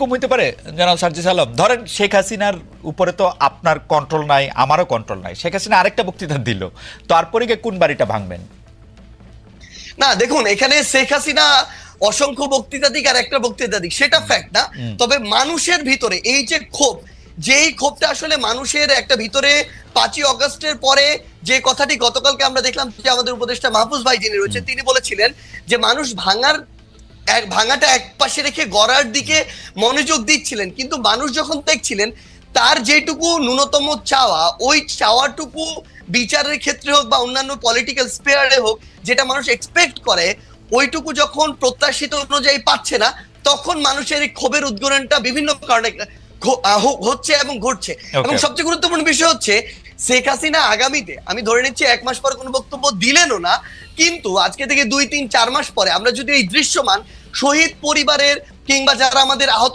এরকম হইতে পারে জনাব সার্জিস আলম, ধরেন শেখ হাসিনার উপরে তো আপনার কন্ট্রোল নাই, আমারও কন্ট্রোল নাই, শেখ হাসিনা আরেকটা বক্তৃতা দিল, তারপরে গিয়ে কোন বাড়িটা ভাঙবেন? না দেখুন, এখানে শেখ হাসিনা অসংখ্য বক্তৃতা দিক আর একটা বক্তৃতা দিক সেটা ফ্যাক্ট না, তবে মানুষের ভিতরে এই যে ক্ষোভ, যেই ক্ষোভটা আসলে মানুষের একটা ভিতরে 5ই অগস্টের পরে যে কথাটি গতকালকে আমরা দেখলাম যে আমাদের উপদেষ্টা মাহফুজ ভাই যিনি রয়েছে তিনি বলেছিলেন যে মানুষ ভাঙাটা এক পাশে রেখে গড়ার দিকে মনোযোগ দিচ্ছিলেন, কিন্তু মানুষ যখন দেখছিলেন তার যেটুকু ন্যূনতম চাওয়া, ওই চাওয়াটুকু বিচারের ক্ষেত্রে হোক বা অন্যান্য পলিটিক্যাল স্পেয়ারে হোক যেটা মানুষ এক্সপেক্ট করে, ওইটুকু যখন প্রত্যাশিত অনুযায়ী পাচ্ছে না, তখন মানুষের এই ক্ষোভের উদ্গরণটা বিভিন্ন কারণে হচ্ছে এবং ঘটছে। এবং সবচেয়ে গুরুত্বপূর্ণ বিষয় হচ্ছে শেখ হাসিনা আগামীতে, আমি ধরে নিচ্ছি 1 মাস পরে কোনো বক্তব্য দিলেনও না, কিন্তু আজকে থেকে 2, 3, 4 মাস পরে আমরা যদি এই দৃশ্যমান শহীদ পরিবারের কিংবা যারা আমাদের আহত